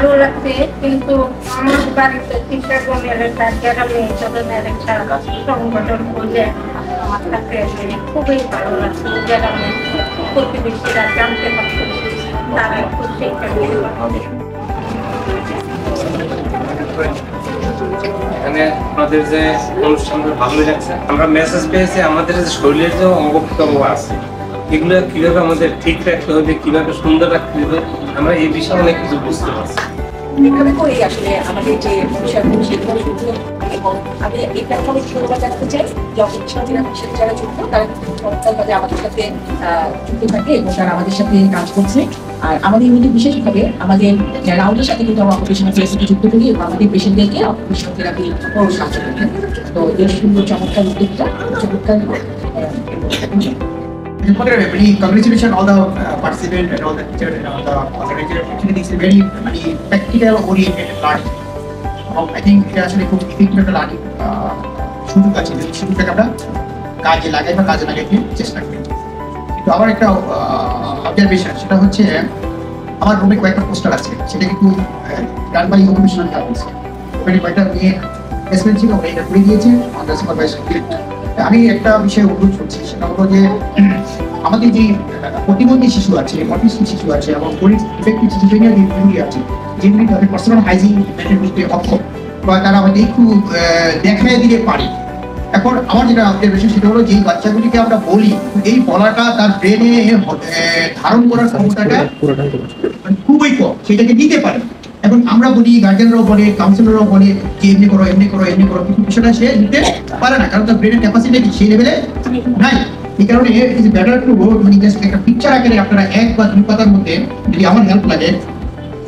ভালো লাগছে, কিন্তু আমার বাড়িতে চিটাগংয়ের একটা গ্রামে ধরনের একটা সংগঠন করলে আমার কাছে খুবই ভালো লাগছে। গ্রামে প্রতিবেশীরা জানতে পারছে, তারা একটু চেষ্টা করবে। এখানে আমাদের যে অনুষ্ঠানটা ভালোই লাগছে। আমরা মেসেজ পেয়েছি আমাদের যে শরীরের যে অঙ্গ প্রত্যঙ্গ আছে এগুলো কিভাবে আমাদের ঠিক রাখতে হবে, কিভাবে সুন্দর রাখতে হবে, আমরা এই বিষয়ে অনেক কিছু বুঝতে পারছি। এভাবে করে আসলে আমাদের যে বিষয়গুলো সেগুলো শুনতে, এবং আমি এই প্ল্যাটফর্মে ধন্যবাদ জানাতে চাই যখন সাথীরা সাথে যারা যুক্ত তারা চমৎকারভাবে আমাদের সাথে যুক্ত থাকে এবং তারা আমাদের সাথে কাজ করছে। আর আমাদের ইউনিটি বিশেষভাবে আমাদের রাউন্ডের সাথে কিন্তু আমরা অকুপেশনাল থেরাপিকে যুক্ত করি এবং আমাদের পেশেন্টদেরকে অকুপেশনাল থেরাপি সাহায্য করি। তো এর সুন্দর চমৎকার উদ্যোগটা চমৎকার। Really, congratulations all the participants and all the teachers and all the organizers. Actually, this is very practical oriented learning. I think এটা আসলে খুব ইফেক্টিভ একটা লার্নিং সুযোগ আছে, যদি সুযোগটাকে আমরা কাজে লাগাই বা কাজে লাগাইতে চেষ্টা করি। কিন্তু আমার একটা অবজারভেশন, সেটা হচ্ছে আমার রুমে কয়েকটা পোস্টার আছে, সেটা কিন্তু ডান বাই অকুপেশনাল থেরাপিস্ট। ওখানে কয়েকটা মেয়ে এসপেন্স ছিল, ওরা এটা করে দিয়েছে আমাদের সুপারভাইজার। আমি একটা বিষয়ে অনুরোধ করছি, সেটা হলো যে আমাদের যে প্রতিবন্ধী শিশু আছে, অটিস্টিক শিশু আছে এবং ইফেক্টিভ শিজোফ্রেনিয়া যে রোগী আছে, যেগুলি তাদের পার্সোনাল হাইজিন মেনটেন করতে অক্ষম বা তারা হয়তো একটু দেখায় দিতে পারে। এখন আমার যেটা অবজারভেশন, সেটা হলো যে বাচ্চাগুলিকে আমরা বলি, এই বলাটা তার ব্রেনে ধারণ করার ক্ষমতাটা খুবই কম, সেটাকে দিতে পারে। এখন আমরা বলি, গার্জিয়ানরাও বলে, কাউন্সিলররাও বলে যে এমনি করো এমনি করো এমনি করো, কিন্তু বিষয়টা সে নিতে পারে না, কারণ তার ব্রেনের ক্যাপাসিটি সেই লেভেলে নাই। এই কারণে ইজ বেটার টু মানে জাস্ট একটা পিকচার আকারে আপনারা এক বা দুই পাতার মধ্যে, যদি আমার হেল্প লাগে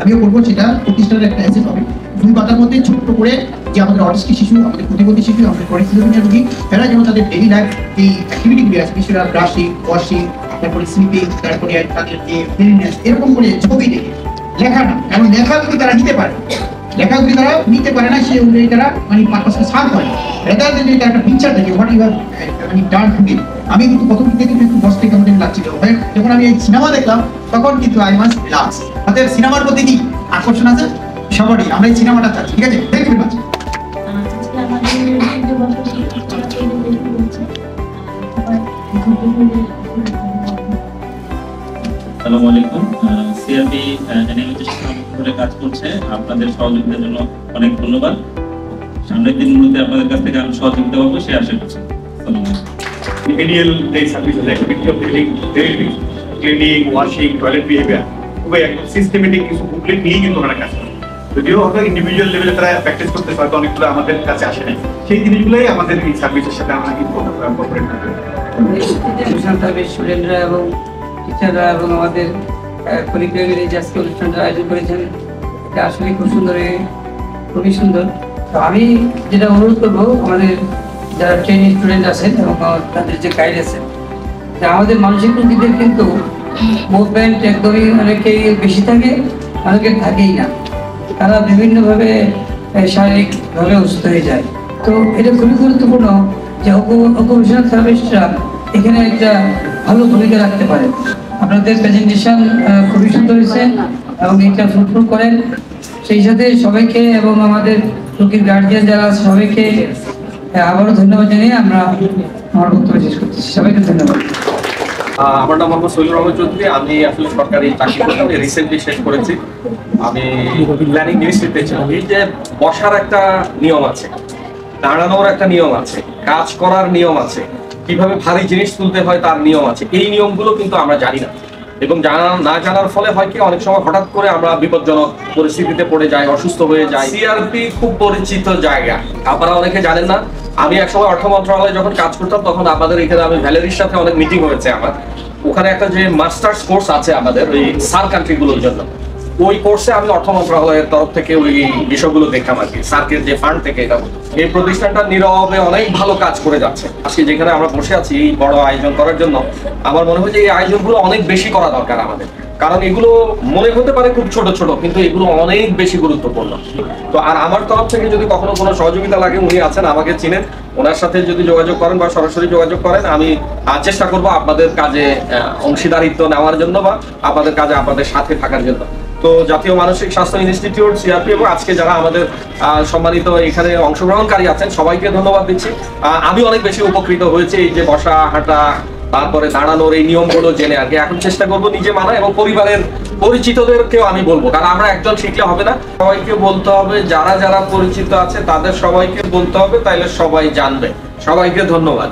আমিও করবো, সেটা প্রতিষ্ঠানের একটা অ্যাসেস হবে। দুই পাতার মধ্যে ছোট্ট করে যে আমাদের অটিস্টিক শিশু, আমাদের প্রতিবন্ধী শিশু, আমাদের পরিস্থিতির রোগী, এরা যেন তাদের ডেইলি লাইফ এই অ্যাক্টিভিটিগুলি আছে, বিশেষ করে ব্রাশিং, ওয়াশিং, তারপরে স্লিপিং, তারপরে তাদের যে ক্লিননেস, এরকম করে ছবি দেখে লেখা না, কারণ লেখাগুলি তারা নিতে পারে, লেখাগুলি তারা নিতে পারে না, সেই অনুযায়ী তারা মানে পারপাসকে সার্ভ হয়। রেদার দেন যদি তারা একটা পিকচার দেখে হোয়াট ইউ হ্যাভ মানে ডান টুডে। আমি কিন্তু প্রথম দিকে কিন্তু একটু বস থেকে আমাদের লাগছিল, যখন আমি এই সিনেমা দেখলাম তখন কিন্তু আই মাস্ট রিল্যাক্স। তাদের সিনেমার প্রতি কি আকর্ষণ আছে সবারই, আমরা এই সিনেমাটা চাচ্ছি। ঠিক আছে, থ্যাংক ইউ ভেরি মাচ। আসসালামু আলাইকুম। সিআরপি অ্যানিমেশন করে কাজ করছে, আপনাদের সহযোগিতার জন্য অনেক ধন্যবাদ। সামনের দিনগুলোতে আপনাদের কাছ থেকে আমি সহযোগিতা পাবো সে আশা করছি। Remedial day services, activity of cleaning, washing, toilet behavior, খুবই একদম সিস্টেমেটিক কিছু বুকলেট নিয়ে কিন্তু ওনারা কাজ করে। যদিও হয়তো ইন্ডিভিজুয়াল লেভেলে তারা প্র্যাকটিস করতে হয়তো অনেকগুলো আমাদের কাছে আসে নাই, সেই জিনিসগুলোই আমাদের এই সার্ভিসের সাথে আমরা কিন্তু কোঅপারেট করতে পারি। স্টুডেন্টরা এবং টিচাররা এবং আমাদের কলিগরা মিলে যে আজকে অনুষ্ঠানটা আয়োজন করেছেন, এটা আসলে খুব সুন্দর, খুবই সুন্দর। তো আমি যেটা অনুরোধ করবো আমাদের যারা ট্রেনিং স্টুডেন্ট আছেন এবং তাদের যে গাইড আছেন, আমাদের মানসিক রোগীদের কিন্তু মুভমেন্ট একদমই অনেকেই বেশি থাকে, অনেকের থাকেই না, তারা বিভিন্নভাবে শারীরিকভাবে অসুস্থ হয়ে যায়। তো এটা খুবই গুরুত্বপূর্ণ যে অকুপেশনাল থেরাপিস্টরা এখানে একটা ভালো ভূমিকা রাখতে পারে। আপনাদের প্রেজেন্টেশন খুবই সুন্দর হয়েছে এবং এটা ফ্রুটফুল করেন। সেই সাথে সবাইকে এবং আমাদের রোগীর গার্জিয়ান যারা আছে সবাইকে আবারও ধন্যবাদ জানিয়ে আমরা আমার বক্তব্য শেষ করতেছি। সবাইকে ধন্যবাদ। আমার নাম মোহাম্মদ সৈয়দুর রহমান চৌধুরী। আমি আসলে সরকারি চাকরি করতাম, রিসেন্টলি শেষ করেছি। আমি প্ল্যানিং মিনিস্ট্রিতে ছিলাম। এই যে বসার একটা নিয়ম আছে, দাঁড়ানোর একটা নিয়ম আছে, কাজ করার নিয়ম আছে, কিভাবে ভারী জিনিস তুলতে হয় তার নিয়ম আছে, এই নিয়মগুলো কিন্তু আমরা জানি না। এবং না জানার ফলে হয় কি, অনেক সময় হঠাৎ করে আমরা বিপজ্জনক পরিস্থিতিতে পড়ে যাই, অসুস্থ হয়ে যাই। সিআরপি খুব পরিচিত জায়গা, আপনারা অনেকে জানেন না। আমি একসময় অর্থ মন্ত্রণালয়ে যখন কাজ করতাম তখন আমাদের এখানে আমি ভ্যালেরির সাথে অনেক মিটিং হয়েছে আমার। ওখানে একটা যে মাস্টার্স কোর্স আছে আমাদের ওই সার কান্ট্রিগুলোর জন্য, ওই কোর্সে আমি অর্থ মন্ত্রণালয়ের তরফ থেকে ওই বিষয়গুলো দেখলাম আর কি, সার্কের যে ফান্ড থেকে এটা। এই প্রতিষ্ঠানটা নীরবে অনেক ভালো কাজ করে যাচ্ছে। আজকে যেখানে আমরা বসে আছি এই বড় আয়োজন করার জন্য, আমার মনে হয় যে এই আয়োজনগুলো অনেক বেশি করা দরকার আমাদের, কারণ এগুলো মনে হতে পারে খুব ছোট ছোট, কিন্তু এগুলো অনেক বেশি গুরুত্বপূর্ণ। তো আর আমার তরফ থেকে যদি কখনো কোনো সহযোগিতা লাগে, উনি আছেন, আমাকে চিনেন, ওনার সাথে যদি যোগাযোগ করেন বা সরাসরি যোগাযোগ করেন, আমি চেষ্টা করব আপনাদের কাজে অংশীদারিত্ব নেওয়ার জন্য বা আপনাদের কাজে আপনাদের সাথে থাকার জন্য। তো জাতীয় মানসিক স্বাস্থ্য ইনস্টিটিউট সিআরপি এবং আজকে যারা আমাদের সম্মানিত এখানে অংশগ্রহণকারী আছেন সবাইকে ধন্যবাদ দিচ্ছি। আমি অনেক বেশি উপকৃত হয়েছি এই যে বসা হাঁটা তারপরে দাঁড়ানোর এই নিয়মগুলো জেনে আর কি। এখন চেষ্টা করবো নিজে মানা এবং পরিবারের পরিচিতদেরকেও আমি বলবো, কারণ আমরা একজন শিখলে হবে না, সবাইকে বলতে হবে, যারা যারা পরিচিত আছে তাদের সবাইকে বলতে হবে, তাইলে সবাই জানবে। সবাইকে ধন্যবাদ।